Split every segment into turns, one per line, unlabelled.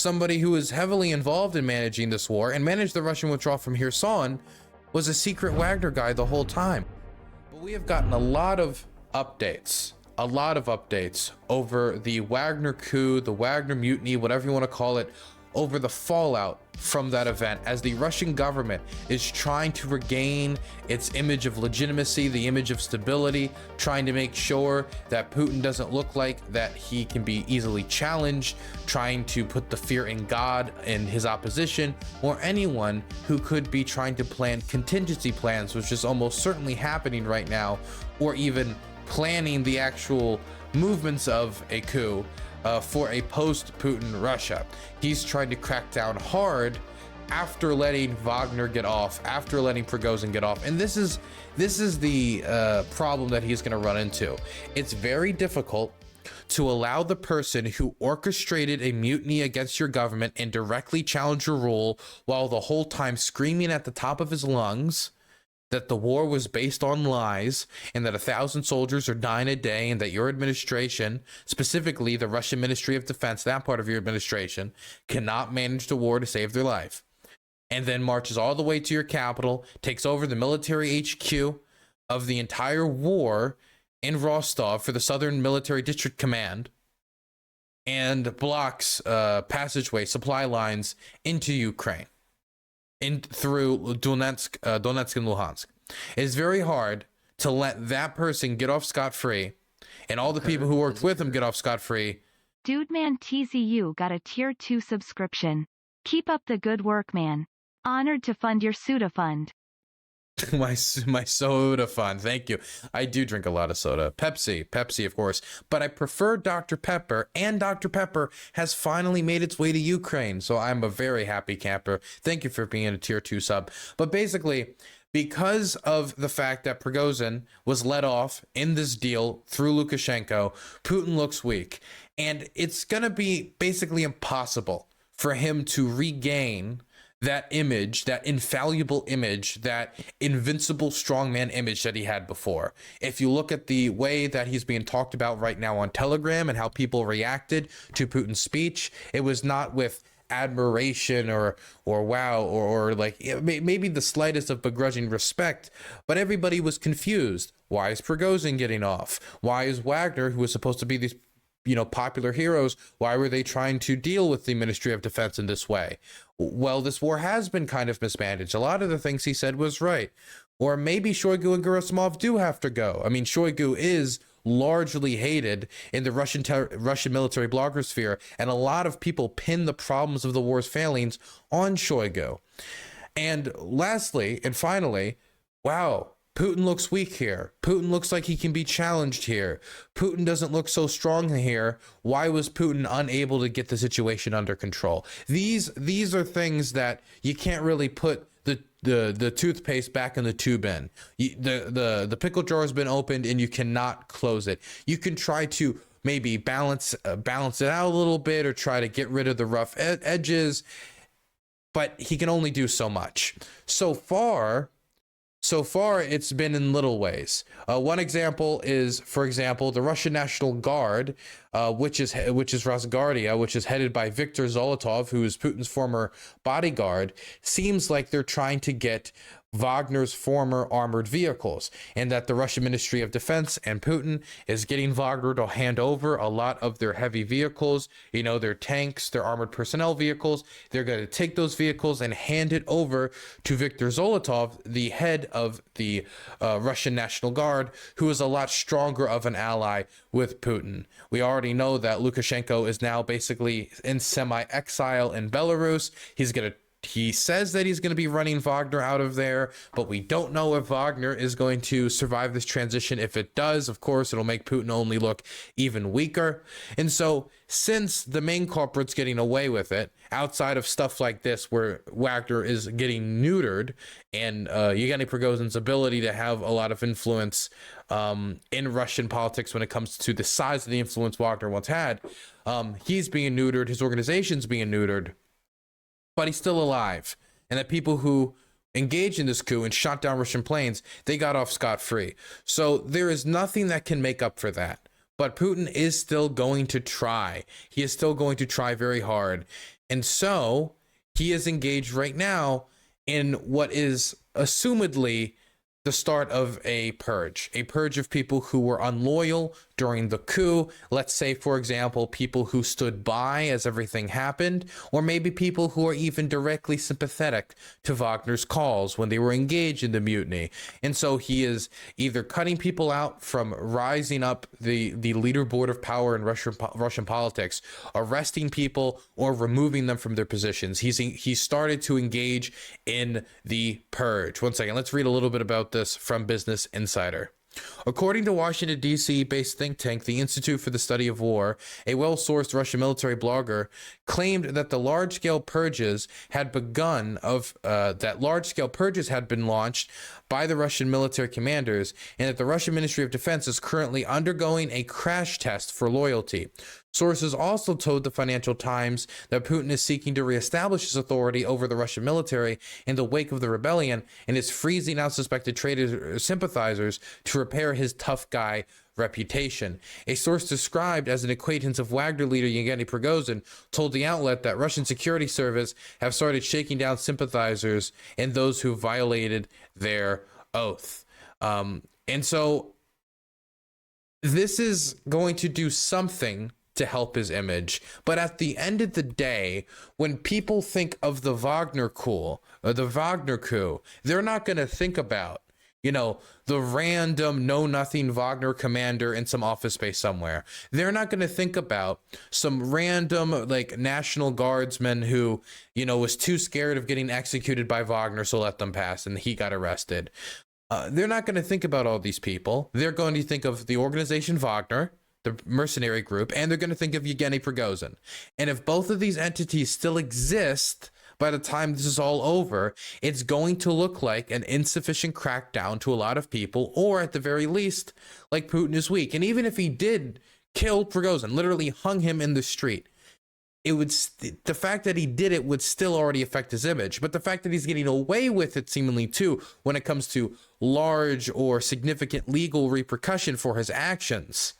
somebody who was heavily involved in managing this war and managed the Russian withdrawal from Kherson, was a secret Wagner guy the whole time. But we have gotten a lot of updates over the Wagner coup, the Wagner mutiny, whatever you want to call it, over the fallout from that event, as the Russian government is trying to regain its image of legitimacy, the image of stability, trying to make sure that Putin doesn't look like that he can be easily challenged, trying to put the fear in God and his opposition, or anyone who could be trying to plan contingency plans, which is almost certainly happening right now, or even planning the actual movements of a coup for a post-Putin Russia. He's trying to crack down hard after letting Wagner get off, after letting Prigozhin get off. And this is the problem that he's going to run into. It's very difficult to allow the person who orchestrated a mutiny against your government and directly challenge your rule, while the whole time screaming at the top of his lungs that the war was based on lies and that 1,000 soldiers are dying a day, and that your administration, specifically the Russian Ministry of Defense, that part of your administration, cannot manage the war to save their life, and then marches all the way to your capital, takes over the military HQ of the entire war in Rostov for the Southern Military District Command, and blocks passageway supply lines into Ukraine through Donetsk and Luhansk. It's very hard to let that person get off scot-free, and all the people who worked with him get off scot-free.
Dude man TZU got a tier 2 subscription. Keep up the good work, man. Honored to fund your soda fund.
my soda fund, thank you. I do drink a lot of soda. Pepsi of course, but I prefer Dr. Pepper, and Dr. Pepper has finally made its way to Ukraine, so I'm a very happy camper. Thank you for being a tier 2 sub. But basically, because of the fact that Prigozhin was let off in this deal through Lukashenko, Putin looks weak, and it's gonna be basically impossible for him to regain that image, that infallible image, that invincible strongman image that he had before. If you look at the way that he's being talked about right now on Telegram and how people reacted to Putin's speech, it was not with admiration or wow or like maybe the slightest of begrudging respect, but everybody was confused. Why is Prigozhin getting off? Why is Wagner, who was supposed to be these popular heroes, why were they trying to deal with the Ministry of Defense in this way? Well, this war has been kind of mismanaged. A lot of the things he said was right. Or maybe Shoigu and Gerasimov do have to go. I mean, Shoigu is largely hated in the Russian military blogger sphere, and a lot of people pin the problems of the war's failings on Shoigu. And lastly, and finally, wow, Putin looks weak here. Putin looks like he can be challenged here. Putin doesn't look so strong here. Why was Putin unable to get the situation under control? These are things that you can't really put the toothpaste back in the tube in. The pickle jar has been opened and you cannot close it. You can try to maybe balance it out a little bit, or try to get rid of the rough edges, but he can only do so much. So far, it's been in little ways. One example is, for example, the Russian National Guard, which is Rosguardia, which is headed by Viktor Zolotov, who is Putin's former bodyguard. Seems like they're trying to get Wagner's former armored vehicles, and that the Russian Ministry of Defense and Putin is getting Wagner to hand over a lot of their heavy vehicles, their tanks, their armored personnel vehicles. They're going to take those vehicles and hand it over to Viktor Zolotov, the head of the Russian National Guard, who is a lot stronger of an ally with Putin. We already know that Lukashenko is now basically in semi-exile in Belarus. He says that he's going to be running Wagner out of there, but we don't know if Wagner is going to survive this transition. If it does, of course, it'll make Putin only look even weaker. And so, since the main culprit's getting away with it, outside of stuff like this where Wagner is getting neutered, and Yevgeny Prigozhin's ability to have a lot of influence in Russian politics when it comes to the size of the influence Wagner once had, he's being neutered, his organization's being neutered, but he's still alive. And that people who engaged in this coup and shot down Russian planes, they got off scot-free. So there is nothing that can make up for that. But Putin is still going to try. He is still going to try very hard. And so he is engaged right now in what is assumedly the start of a purge of people who were unloyal during the coup. Let's say, for example, people who stood by as everything happened, or maybe people who are even directly sympathetic to Wagner's calls when they were engaged in the mutiny. And so he is either cutting people out from rising up the leaderboard of power in Russian politics, arresting people, or removing them from their positions. He's started to engage in the purge. One second, let's read a little bit about this from Business Insider. According to Washington, D.C. based think tank, the Institute for the Study of War, a well-sourced Russian military blogger claimed that the large-scale purges had begun that large-scale purges had been launched by the Russian military commanders, and that the Russian Ministry of Defense is currently undergoing a crash test for loyalty. Sources also told the Financial Times that Putin is seeking to reestablish his authority over the Russian military in the wake of the rebellion and is freezing out suspected traitor sympathizers to repair his tough guy reputation. A source described as an acquaintance of Wagner leader Yevgeny Prigozhin told the outlet that Russian security service have started shaking down sympathizers and those who violated their oath. And so this is going to do something to help his image. But at the end of the day, when people think of the Wagner Coup, they're not going to think about, the random know-nothing Wagner commander in some office space somewhere. They're not going to think about some random, National Guardsman who, was too scared of getting executed by Wagner, so let them pass, and he got arrested. They're not going to think about all these people. They're going to think of the organization Wagner, the mercenary group, and they're going to think of Yevgeny Prigozhin. And if both of these entities still exist by the time this is all over, it's going to look like an insufficient crackdown to a lot of people, or at the very least, like Putin is weak. And even if he did kill Prigozhin, literally hung him in the street, the fact that he did it would still already affect his image. But the fact that he's getting away with it seemingly too, when it comes to large or significant legal repercussion for his actions,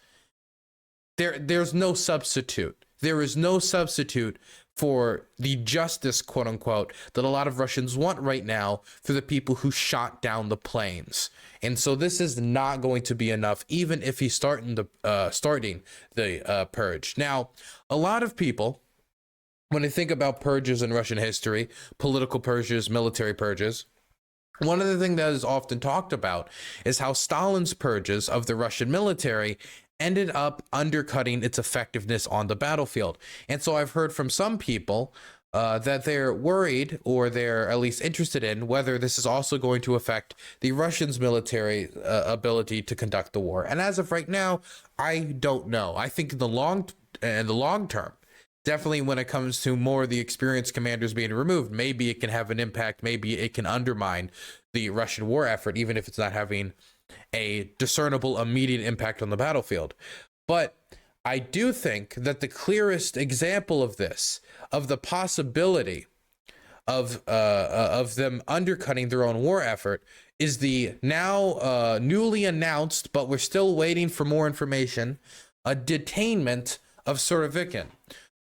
there's no substitute. There is no substitute for the justice, quote unquote, that a lot of Russians want right now for the people who shot down the planes. And so this is not going to be enough, even if he's starting the purge. Now, a lot of people, when they think about purges in Russian history, political purges, military purges, one of the things that is often talked about is how Stalin's purges of the Russian military ended up undercutting its effectiveness on the battlefield. And so I've heard from some people that they're worried, or they're at least interested in, whether this is also going to affect the Russians' military ability to conduct the war. And as of right now, I don't know. I think in the long term, definitely when it comes to more of the experienced commanders being removed, maybe it can have an impact. Maybe it can undermine the Russian war effort, even if it's not having a discernible immediate impact on the battlefield. But I do think that the clearest example of this, of the possibility of them undercutting their own war effort, is the now newly announced, but we're still waiting for more information, a detainment of Surovikin.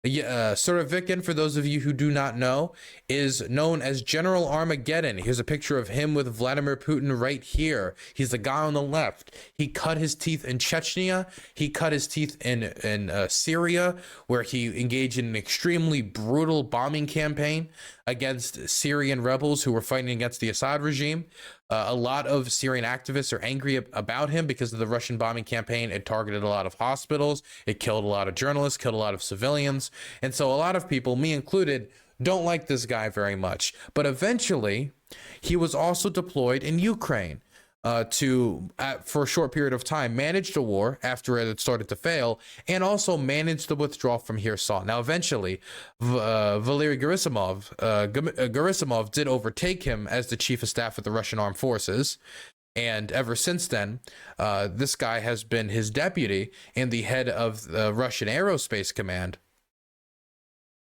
Surovikin, for those of you who do not know, is known as General Armageddon. Here's a picture of him with Vladimir Putin right here. He's the guy on the left. He cut his teeth in Chechnya. He cut his teeth in Syria, where he engaged in an extremely brutal bombing campaign against Syrian rebels who were fighting against the Assad regime. A lot of Syrian activists are angry about him because of the Russian bombing campaign. It targeted a lot of hospitals. It killed a lot of journalists, killed a lot of civilians. And so a lot of people, me included, don't like this guy very much. But eventually, he was also deployed in Ukraine for a short period of time, managed a war after it had started to fail, and also managed the withdrawal from Kherson. Now, eventually, Valery Gerasimov did overtake him as the chief of staff of the Russian armed forces. And ever since then, this guy has been his deputy and the head of the Russian Aerospace Command.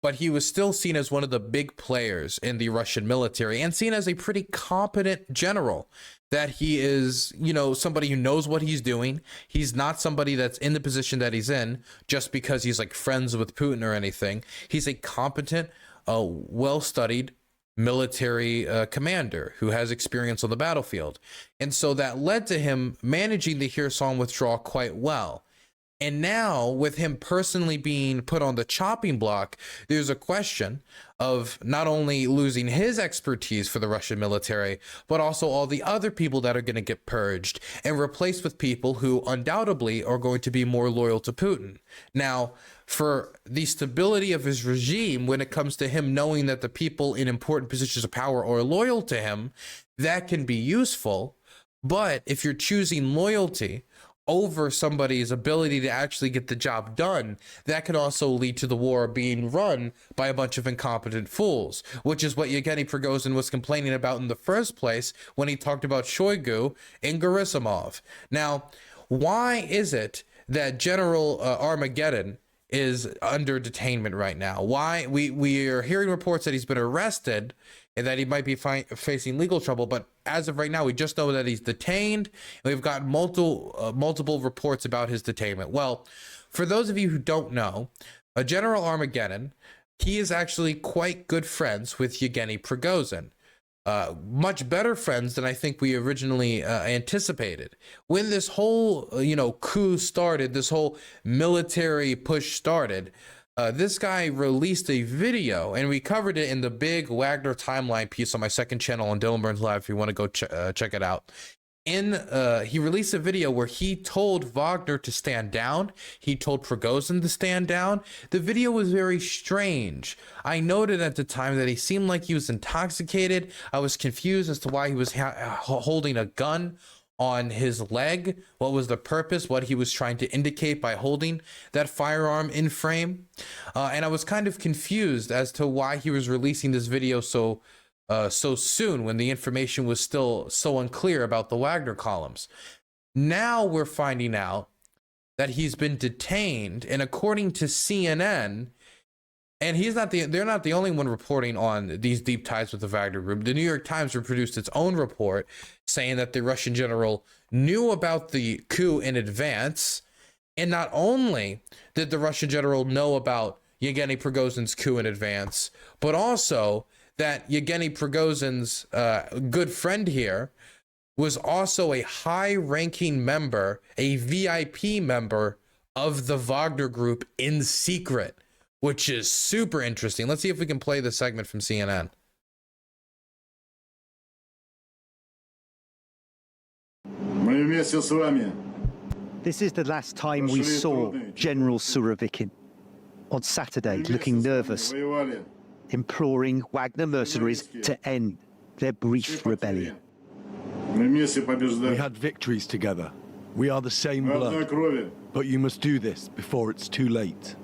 But he was still seen as one of the big players in the Russian military, and seen as a pretty competent general. That he is, somebody who knows what he's doing. He's not somebody that's in the position that he's in just because he's friends with Putin or anything. He's a competent a well-studied military commander who has experience on the battlefield. And so that led to him managing the Kherson withdrawal quite well. And now, with him personally being put on the chopping block, there's a question of not only losing his expertise for the Russian military, but also all the other people that are going to get purged and replaced with people who undoubtedly are going to be more loyal to Putin. Now, for the stability of his regime, when it comes to him knowing that the people in important positions of power are loyal to him, that can be useful. But if you're choosing loyalty over somebody's ability to actually get the job done, that can also lead to the war being run by a bunch of incompetent fools, which is what Yevgeny Prigozhin was complaining about in the first place when he talked about Shoigu and Gerasimov. Now, why is it that General Armageddon is under detainment right now? Why we are hearing reports that he's been arrested and that he might be facing legal trouble, but as of right now, we just know that he's detained. And we've got multiple reports about his detainment. Well, for those of you who don't know, General Armageddon, he is actually quite good friends with Yevgeny Prigozhin. Much better friends than I think we originally anticipated. When this whole, coup started, this whole military push started, this guy released a video, and we covered it in the big Wagner timeline piece on my second channel on DylanBurnsLIVE if you want to go check it out. He released a video where he told Wagner to stand down. He told Prigozhin to stand down. The video was very strange. I noted at the time that he seemed like he was intoxicated. I was confused as to why he was holding a gun on his leg. What was the purpose? What he was trying to indicate by holding that firearm in frame? And I was kind of confused as to why he was releasing this video so soon when the information was still so unclear about the Wagner columns. Now we're finding out that he's been detained, and according to CNN, and they're not the only one reporting on these deep ties with the Wagner group. The New York Times produced its own report saying that the Russian general knew about the coup in advance. And not only did the Russian general know about Yevgeny Prigozhin's coup in advance, but also that Yevgeny Prigozhin's good friend here was also a high-ranking member, a VIP member of the Wagner group in secret, which is super interesting. Let's see if we can play the segment from CNN.
This is the last time we saw General Surovikin. On Saturday, looking nervous, imploring Wagner mercenaries to end their brief rebellion.
We had victories together. We are the same blood. But you must do this before it's too late.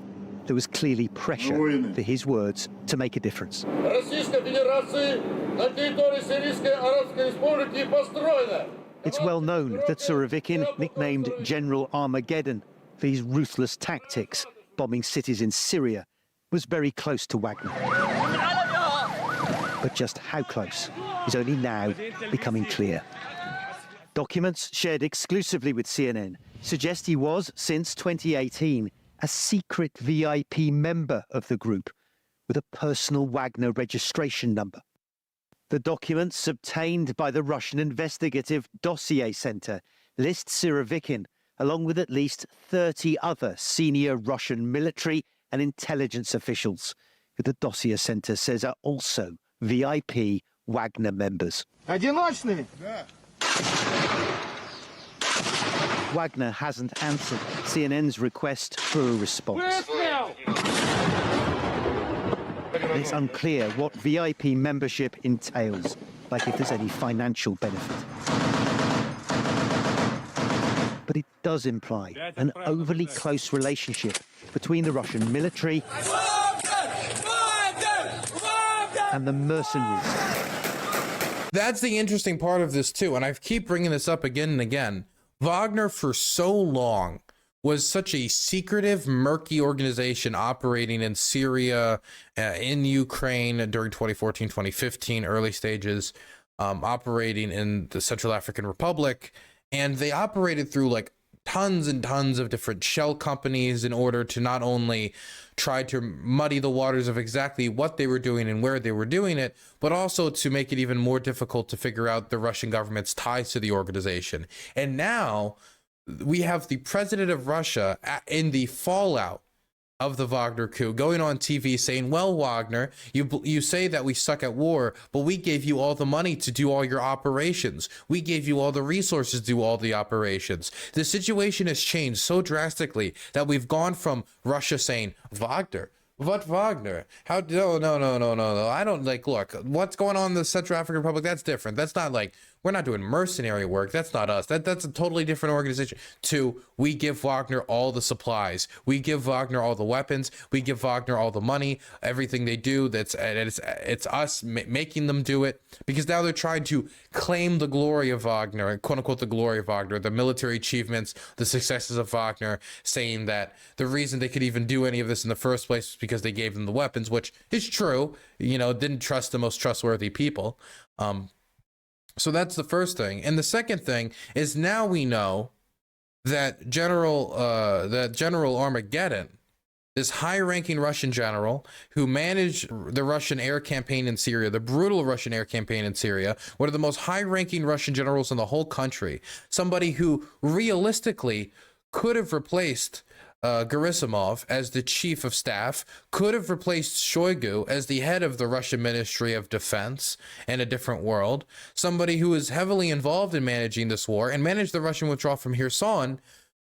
There was clearly pressure for his words to make a difference. It's well known that Surovikin, nicknamed General Armageddon for his ruthless tactics, bombing cities in Syria, was very close to Wagner. But just how close is only now becoming clear. Documents shared exclusively with CNN suggest he was, since 2018, a secret VIP member of the group with a personal Wagner registration number. The documents obtained by the Russian Investigative Dossier Center list Surovikin along with at least 30 other senior Russian military and intelligence officials, who the Dossier Center says are also VIP Wagner members. Wagner hasn't answered CNN's request for a response. It's unclear what VIP membership entails, like if there's any financial benefit. But it does imply an overly close relationship between the Russian military and the mercenaries.
That's the interesting part of this too, and I keep bringing this up again and again. Wagner for so long was such a secretive, murky organization operating in Syria, in Ukraine during 2014, 2015, early stages, operating in the Central African Republic. And they operated through like tons and tons of different shell companies in order to not only try to muddy the waters of exactly what they were doing and where they were doing it, but also to make it even more difficult to figure out the Russian government's ties to the organization. And now we have the president of Russia in the fallout of the Wagner coup going on TV saying, well, Wagner, you say that we suck at war, but we gave you all the money to do all your operations. We gave you all the resources to do all the operations. The situation has changed so drastically that we've gone from Russia saying, Wagner, what Wagner? How? No. I don't like, look, what's going on in the Central African Republic? That's different. That's not like, we're not doing mercenary work. That's not us. That's a totally different organization. To, we give Wagner all the supplies. We give Wagner all the weapons. We give Wagner all the money. Everything they do, it's us making them do it, because now they're trying to claim the glory of Wagner, quote unquote, the glory of Wagner, the military achievements, the successes of Wagner, saying that the reason they could even do any of this in the first place was because they gave them the weapons, which is true. You know, didn't trust the most trustworthy people. So that's the first thing. And the second thing is, now we know that General Armageddon, this high-ranking Russian general who managed the Russian air campaign in Syria, the brutal Russian air campaign in Syria, one of the most high-ranking Russian generals in the whole country, somebody who realistically could have replaced Gerasimov as the chief of staff, could have replaced Shoigu as the head of the Russian Ministry of Defense in a different world, somebody who was heavily involved in managing this war and managed the Russian withdrawal from Kherson,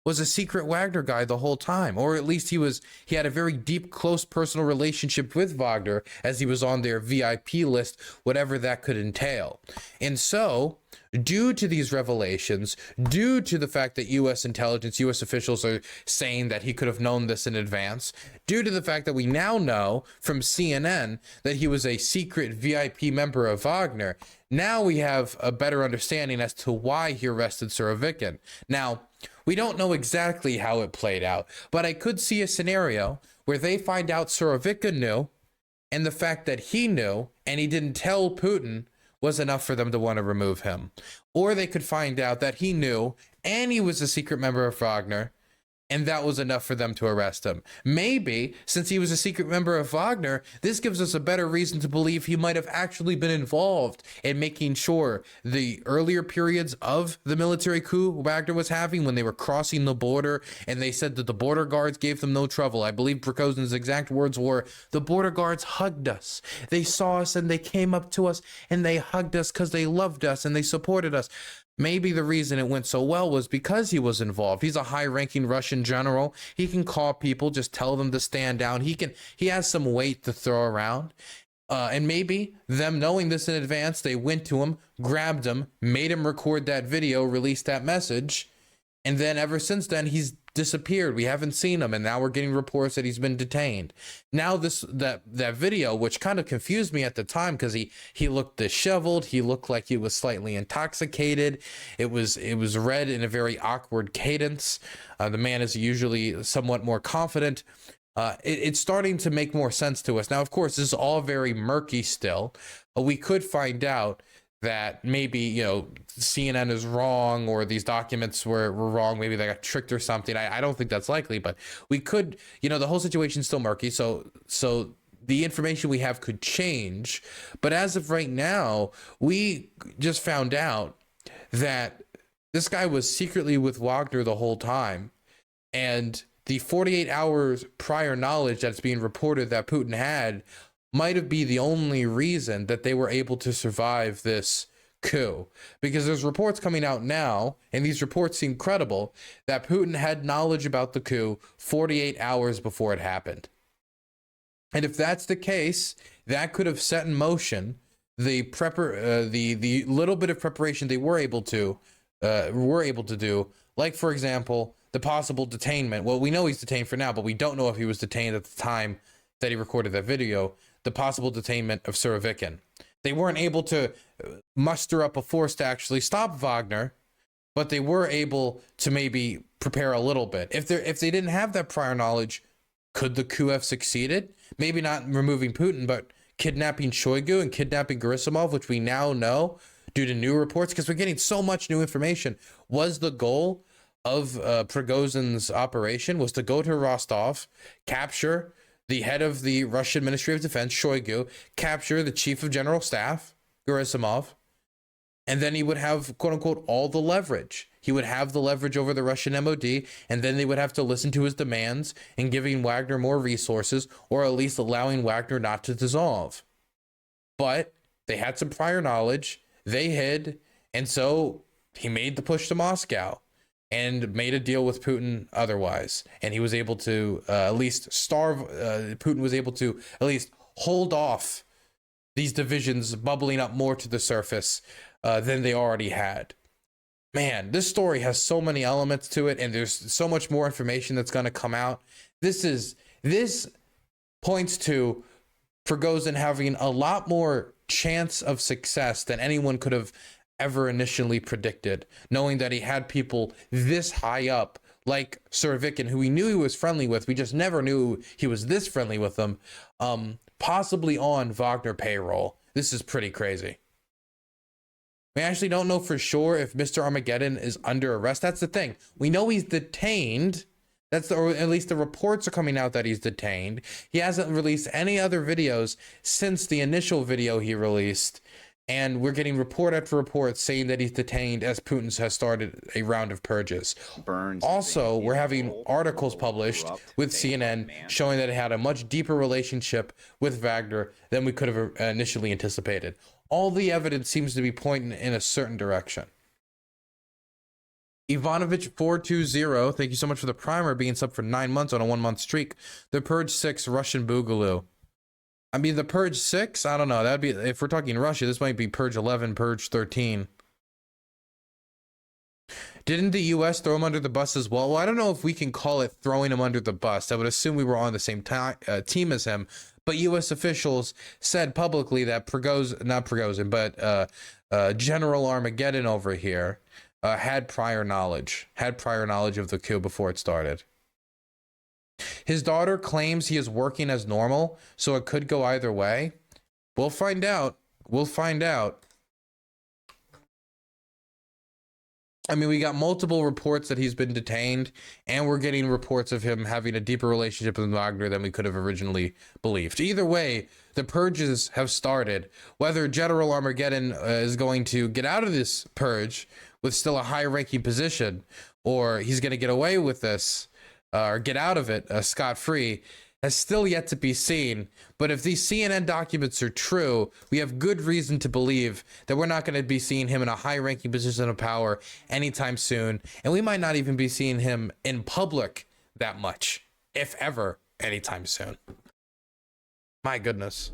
was a secret Wagner guy the whole time, or at least he had a very deep, close personal relationship with Wagner, as he was on their VIP list, whatever that could entail. And so, due to these revelations, due to the fact that U.S. intelligence, U.S. officials are saying that he could have known this in advance, due to the fact that we now know from CNN that he was a secret VIP member of Wagner, now we have a better understanding as to why he arrested Surovikin. Now, we don't know exactly how it played out, but I could see a scenario where they find out Surovikin knew, and the fact that he knew and he didn't tell Putin was enough for them to want to remove him. Or they could find out that he knew and he was a secret member of Wagner, and that was enough for them to arrest him. Maybe, since he was a secret member of Wagner, this gives us a better reason to believe he might have actually been involved in making sure the earlier periods of the military coup Wagner was having, when they were crossing the border and they said that the border guards gave them no trouble. I believe Prigozhin's exact words were, the border guards hugged us. They saw us and they came up to us and they hugged us because they loved us and they supported us. Maybe the reason it went so well was because he was involved. He's a high-ranking Russian general. He can call people, just tell them to stand down. He has some weight to throw around. And maybe them knowing this in advance, they went to him, grabbed him, made him record that video, released that message, and then ever since then, he's disappeared. We haven't seen him, and now we're getting reports that he's been detained. Now that video, which kind of confused me at the time because he looked disheveled, he looked like he was slightly intoxicated. It was read in a very awkward cadence. The man is usually somewhat more confident. It's starting to make more sense to us. Now, of course, this is all very murky still. We could find out that maybe, you know, CNN is wrong, or these documents were wrong. Maybe they got tricked or something. I don't think that's likely, but we could, you know, the whole situation's still murky. So the information we have could change. But as of right now, we just found out that this guy was secretly with Wagner the whole time. And the 48 hours prior knowledge that's being reported that Putin had might have been the only reason that they were able to survive this coup, because there's reports coming out now, and these reports seem credible, that Putin had knowledge about the coup 48 hours before it happened. And if that's the case, that could have set in motion the little bit of preparation they were able to do, like, for example, the possible detainment. Well, we know he's detained for now, but we don't know if he was detained at the time that he recorded that video. The possible detainment of Surovikin. They weren't able to muster up a force to actually stop Wagner, but they were able to maybe prepare a little bit. If they didn't have that prior knowledge, could the coup have succeeded? Maybe not removing Putin, but kidnapping Shoigu and kidnapping Gerasimov, which we now know due to new reports, because we're getting so much new information. Was the goal of Prigozhin's operation was to go to Rostov, capture the head of the Russian Ministry of Defense, Shoigu, capture the chief of general staff, Gerasimov, and then he would have, quote unquote, all the leverage. He would have the leverage over the Russian MOD, and then they would have to listen to his demands in giving Wagner more resources, or at least allowing Wagner not to dissolve. But they had some prior knowledge, they hid, and so he made the push to Moscow and made a deal with Putin otherwise. And he was able to at least Putin was able to at least hold off these divisions bubbling up more to the surface than they already had. Man, this story has so many elements to it, and there's so much more information that's going to come out. This points to Prigozhin having a lot more chance of success than anyone could have ever initially predicted, knowing that he had people this high up like Surovikin, who we knew he was friendly with. We just never knew he was this friendly with them, possibly on Wagner payroll. This is pretty crazy. We actually don't know for sure if Mr. Armageddon is under arrest. That's the thing. We know he's detained. Or at least the reports are coming out that he's detained. He hasn't released any other videos since the initial video he released. And we're getting report after report saying that he's detained as Putin has started a round of purges. Also, we're having articles published with CNN showing that it had a much deeper relationship with Wagner than we could have initially anticipated. All the evidence seems to be pointing in a certain direction. Ivanovich420, thank you so much for the primer, being sub for 9 months on a 1-month streak. The Purge 6 Russian Boogaloo. I mean, the Purge 6, I don't know. That'd be, if we're talking Russia, this might be Purge 11, Purge 13. Didn't the U.S. throw him under the bus as well? Well, I don't know if we can call it throwing him under the bus. I would assume we were on the same team as him. But U.S. officials said publicly that General Armageddon over here had prior knowledge of the coup before it started. His daughter claims he is working as normal, so it could go either way. We'll find out. I mean, we got multiple reports that he's been detained, and we're getting reports of him having a deeper relationship with Wagner than we could have originally believed. Either way, the purges have started. Whether General Armageddon is going to get out of this purge with still a high-ranking position, or he's going to get away with this, or get out of it scot-free, has still yet to be seen. But if these CNN documents are true, we have good reason to believe that we're not going to be seeing him in a high-ranking position of power anytime soon, and we might not even be seeing him in public that much, if ever, anytime soon. My goodness.